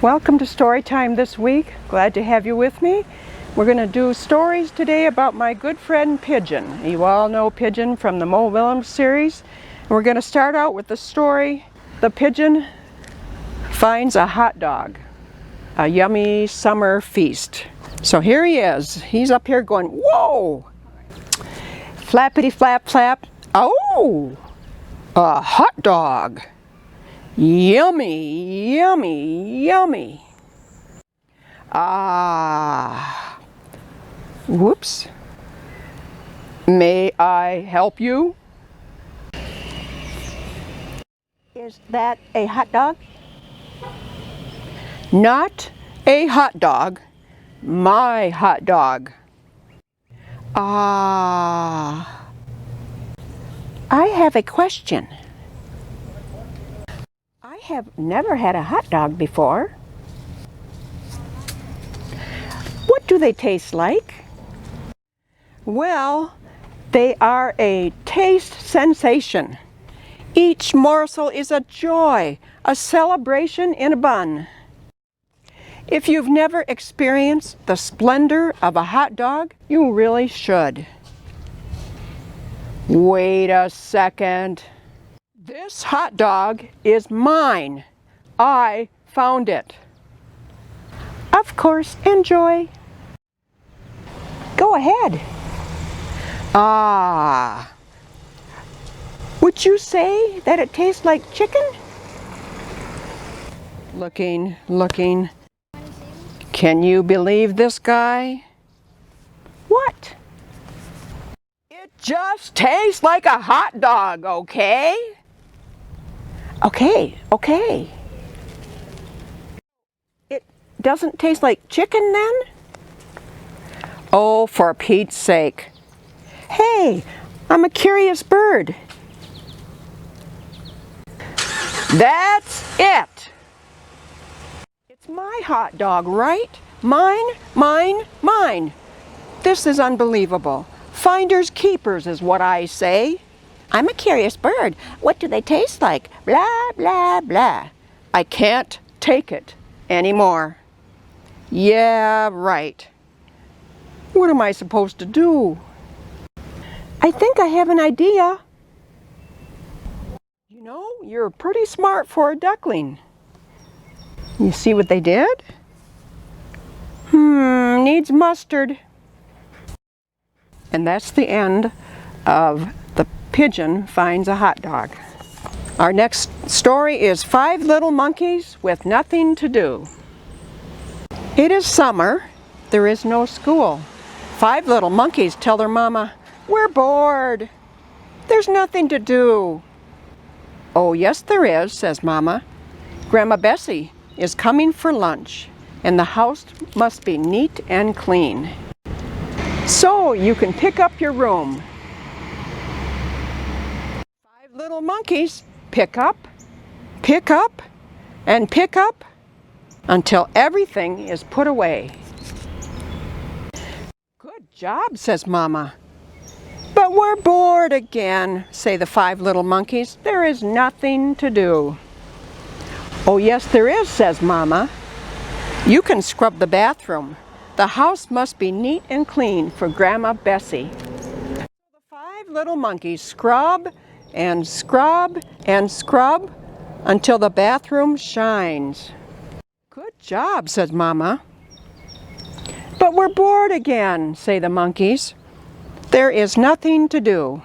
Welcome to Story Time this week. Glad to have you with me. We're going to do stories today about my good friend Pigeon. You all know Pigeon from the Mo Willems series. And we're going to start out with the story, The Pigeon Finds a Hot Dog, a Yummy Summer Feast. So here he is. He's up here going, whoa! Flappity flap flap. Oh! A hot dog. Yummy, yummy, yummy. Ah. Whoops. May I help you? Is that a hot dog? Not a hot dog. My hot dog. Ah. I have a question. I have never had a hot dog before. What do they taste like? Well, they are a taste sensation. Each morsel is a joy, a celebration in a bun. If you've never experienced the splendor of a hot dog, you really should. Wait a second. This hot dog is mine. I found it. Of course, enjoy. Go ahead. Ah. Would you say that it tastes like chicken? Looking. Can you believe this guy? What? It just tastes like a hot dog, okay? Okay. It doesn't taste like chicken then? Oh, for Pete's sake. Hey, I'm a curious bird. That's it. It's my hot dog, right? Mine. This is unbelievable. Finders keepers is what I say. I'm a curious bird. What do they taste like? Blah, blah, blah. I can't take it anymore. Yeah, right. What am I supposed to do? I think I have an idea. You know, you're pretty smart for a duckling. You see what they did? Needs mustard. And that's the end of The Pigeon Finds a Hot Dog. Our next story is 5 Little Monkeys with Nothing to Do. It is summer. There is no school. 5 little monkeys tell their mama, "We're bored. There's nothing to do." "Oh, yes there is," says Mama. "Grandma Bessie is coming for lunch, and the house must be neat and clean. So you can pick up your room." 5 little monkeys pick up, and pick up until everything is put away. "Good job," says Mama. "But we're bored again," say the 5 little monkeys. "There is nothing to do." "Oh, yes there is," says Mama. "You can scrub the bathroom. The house must be neat and clean for Grandma Bessie." The 5 little monkeys scrub and scrub and scrub until the bathroom shines. "Good job," says Mama. "But we're bored again," say the monkeys. "There is nothing to do."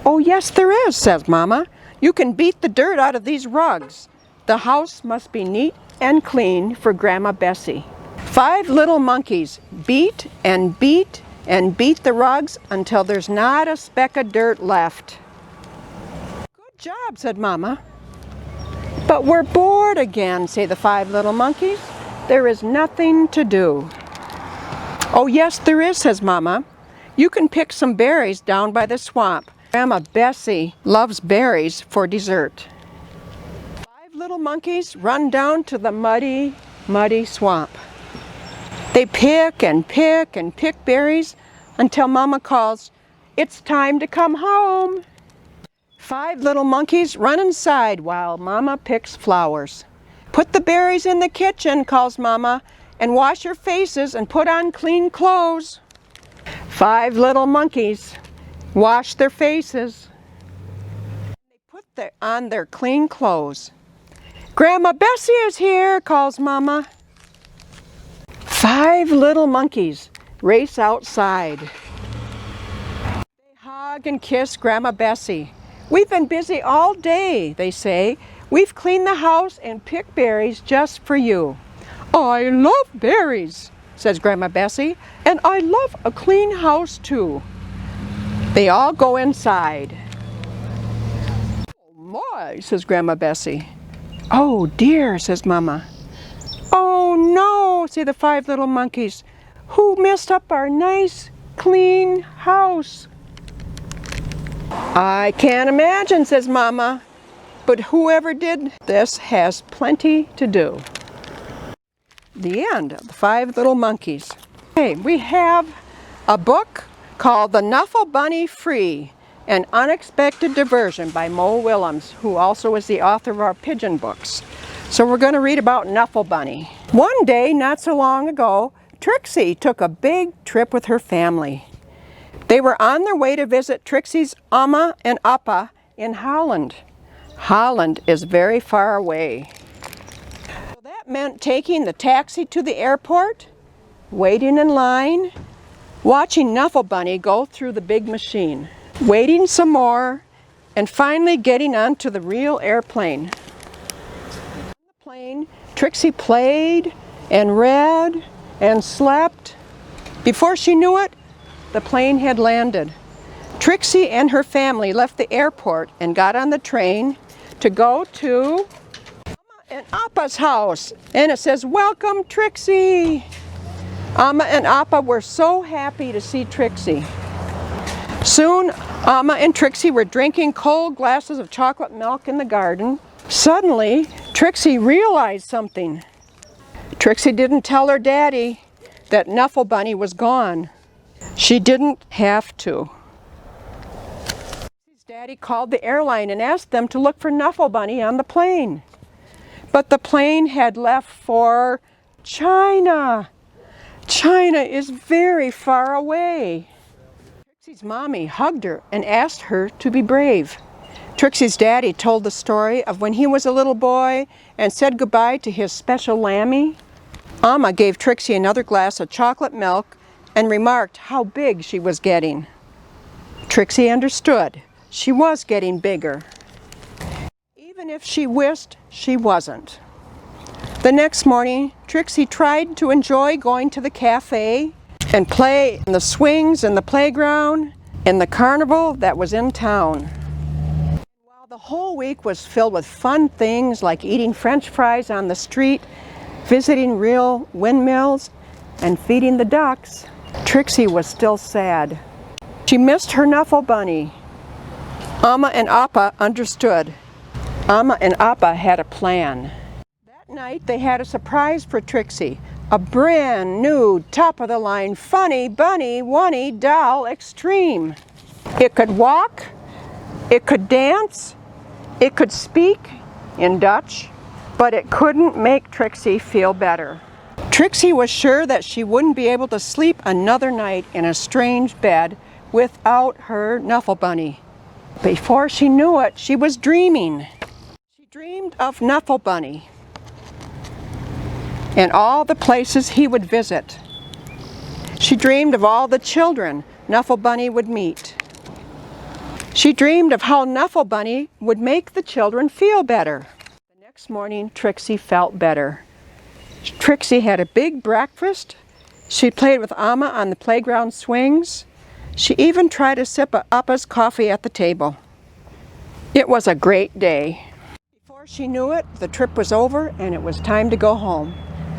"Oh, yes there is," says Mama. "You can beat the dirt out of these rugs. The house must be neat and clean for Grandma Bessie." 5 little monkeys beat and beat and beat the rugs until there's not a speck of dirt left. "Good job," said Mama. "But we're bored again," say the 5 little monkeys. "There is nothing to do." "Oh, yes there is," says Mama. "You can pick some berries down by the swamp. Grandma Bessie loves berries for dessert." 5 little monkeys run down to the muddy, muddy swamp. They pick and pick and pick berries until Mama calls, "It's time to come home." 5 little monkeys run inside while Mama picks flowers. Put the berries in the kitchen, calls Mama, and wash your faces and put on clean clothes. 5 little monkeys wash their faces. They put on their clean clothes. Grandma Bessie is here, calls Mama. 5 little monkeys race outside. They hug and kiss Grandma Bessie. We've been busy all day, they say. We've cleaned the house and picked berries just for you. I love berries, says Grandma Bessie, and I love a clean house too. They all go inside. Oh my, says Grandma Bessie. Oh dear, says Mama. Oh no, say the 5 little monkeys. Who messed up our nice, clean house? I can't imagine, says Mama, but whoever did this has plenty to do. The end of the 5 little monkeys. Okay, we have a book called The Nuffle Bunny Free, an Unexpected Diversion by Mo Willems, who also is the author of our Pigeon books. So we're going to read about Nuffle Bunny. One day, not so long ago, Trixie took a big trip with her family. They were on their way to visit Trixie's Amma and Appa in Holland. Holland is very far away. So that meant taking the taxi to the airport, waiting in line, watching Nuffle Bunny go through the big machine, waiting some more, and finally getting onto the real airplane. On the plane, Trixie played and read and slept. Before she knew it, the plane had landed. Trixie and her family left the airport and got on the train to go to Amma and Appa's house. And it says, "Welcome, Trixie." Amma and Appa were so happy to see Trixie. Soon, Amma and Trixie were drinking cold glasses of chocolate milk in the garden. Suddenly, Trixie realized something. Trixie didn't tell her daddy that Nuffle Bunny was gone. She didn't have to. Trixie's daddy called the airline and asked them to look for Nuffle Bunny on the plane. But the plane had left for China. China is very far away. Trixie's mommy hugged her and asked her to be brave. Trixie's daddy told the story of when he was a little boy and said goodbye to his special lammy. Amma gave Trixie another glass of chocolate milk and remarked how big she was getting. Trixie understood. She was getting bigger, even if she wished she wasn't. The next morning, Trixie tried to enjoy going to the cafe and play on the swings in the playground and the carnival that was in town. While the whole week was filled with fun things like eating French fries on the street, visiting real windmills, and feeding the ducks, Trixie was still sad. She missed her Nuffle Bunny. Amma and Appa understood. Amma and Appa had a plan. That night they had a surprise for Trixie. A brand new, top-of-the-line funny bunny wunny doll extreme. It could walk, it could dance, it could speak in Dutch, but it couldn't make Trixie feel better. Trixie was sure that she wouldn't be able to sleep another night in a strange bed without her Nuffle Bunny. Before she knew it, she was dreaming. She dreamed of Nuffle Bunny and all the places he would visit. She dreamed of all the children Nuffle Bunny would meet. She dreamed of how Nuffle Bunny would make the children feel better. The next morning, Trixie felt better. Trixie had a big breakfast. She played with Amma on the playground swings. She even tried a sip of Appa's coffee at the table. It was a great day. Before she knew it, the trip was over and it was time to go home.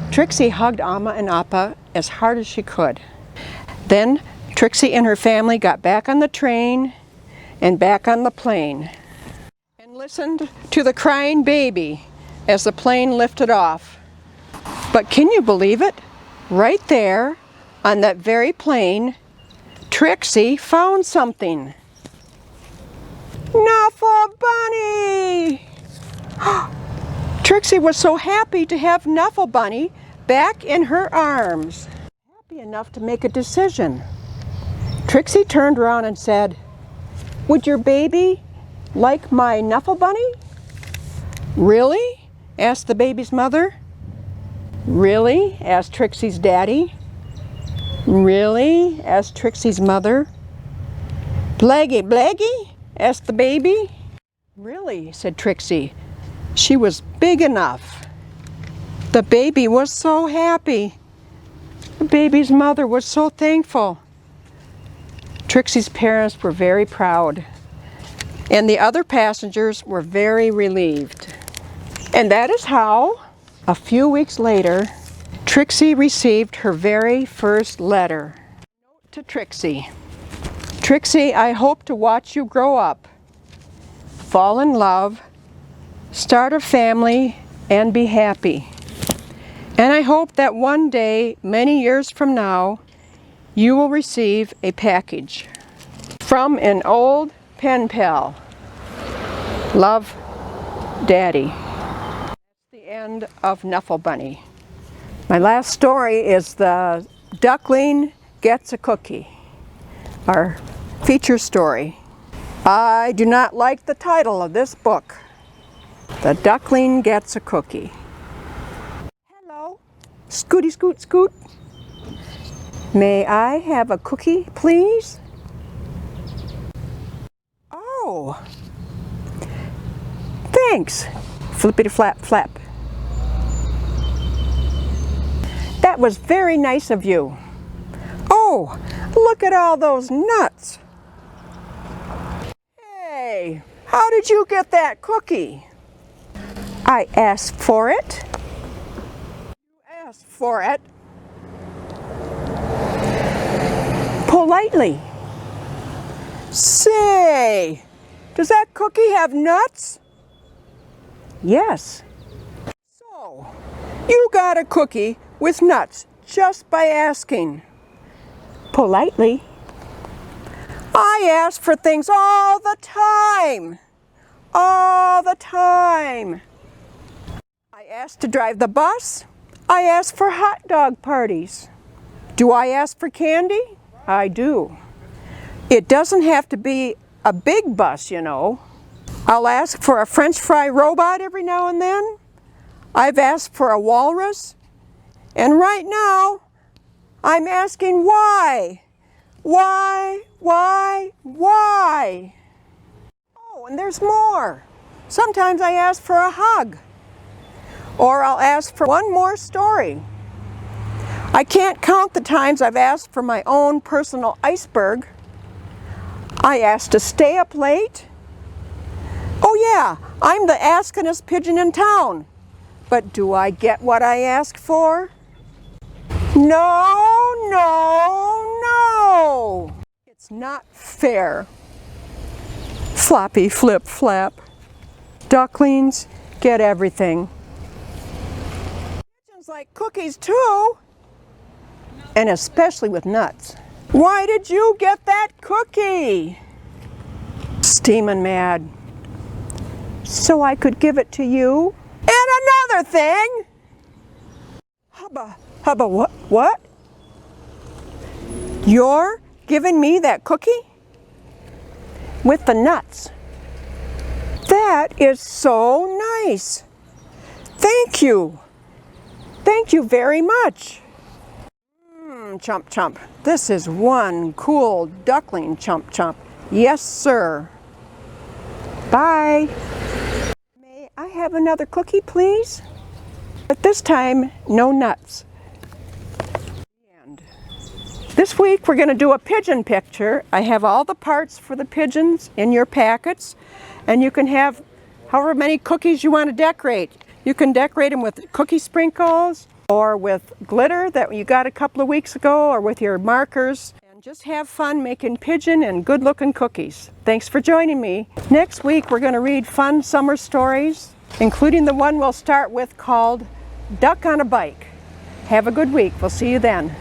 Trixie hugged Amma and Appa as hard as she could. Then Trixie and her family got back on the train and back on the plane and listened to the crying baby as the plane lifted off. But can you believe it? Right there, on that very plane, Trixie found something. Nuffle Bunny! Trixie was so happy to have Nuffle Bunny back in her arms. Happy enough to make a decision. Trixie turned around and said, "Would your baby like my Nuffle Bunny?" "Really?" asked the baby's mother. "Really?" asked Trixie's daddy. "Really?" asked Trixie's mother. "Blaggy, blaggy?" asked the baby. "Really?" said Trixie. She was big enough. The baby was so happy. The baby's mother was so thankful. Trixie's parents were very proud, and the other passengers were very relieved. And that is how, a few weeks later, Trixie received her very first letter. Note to Trixie. "Trixie, I hope to watch you grow up, fall in love, start a family, and be happy. And I hope that one day, many years from now, you will receive a package from an old pen pal. Love, Daddy." That's the end of Nuffle Bunny. My last story is The Duckling Gets a Cookie, our feature story. I do not like the title of this book. The Duckling Gets a Cookie. "Hello, Scooty Scoot Scoot. May I have a cookie, please?" "Oh, thanks, flippity flap flap. That was very nice of you. Oh, look at all those nuts. Hey, how did you get that cookie?" "I asked for it." "You asked for it?" "Politely." "Say, does that cookie have nuts?" "Yes." "So, you got a cookie with nuts just by asking?" "Politely." "I ask for things all the time. All the time. I ask to drive the bus. I ask for hot dog parties. Do I ask for candy? I do. It doesn't have to be a big bus, you know. I'll ask for a French fry robot every now and then. I've asked for a walrus. And right now, I'm asking why. Why? Oh, and there's more. Sometimes I ask for a hug. Or I'll ask for one more story. I can't count the times I've asked for my own personal iceberg. I ask to stay up late. Oh yeah, I'm the askinest pigeon in town. But do I get what I ask for? No, no, no. It's not fair. Floppy flip flap. Ducklings get everything. Pigeons like cookies too. And especially with nuts. Why did you get that cookie? Steamin' mad. So I could give it to you? And another thing. Hubba, what? You're giving me that cookie? With the nuts. That is so nice. Thank you. Thank you very much. Chomp chomp. This is one cool duckling, chomp chomp. Yes, sir. Bye. May I have another cookie, please? But this time, no nuts. And this week we're going to do a pigeon picture. I have all the parts for the pigeons in your packets, and you can have however many cookies you want to decorate. You can decorate them with cookie sprinkles, or with glitter that you got a couple of weeks ago, or with your markers. And just have fun making pigeon and good looking cookies. Thanks for joining me. Next week we're going to read fun summer stories, including the one we'll start with called Duck on a Bike. Have a good week. We'll see you then.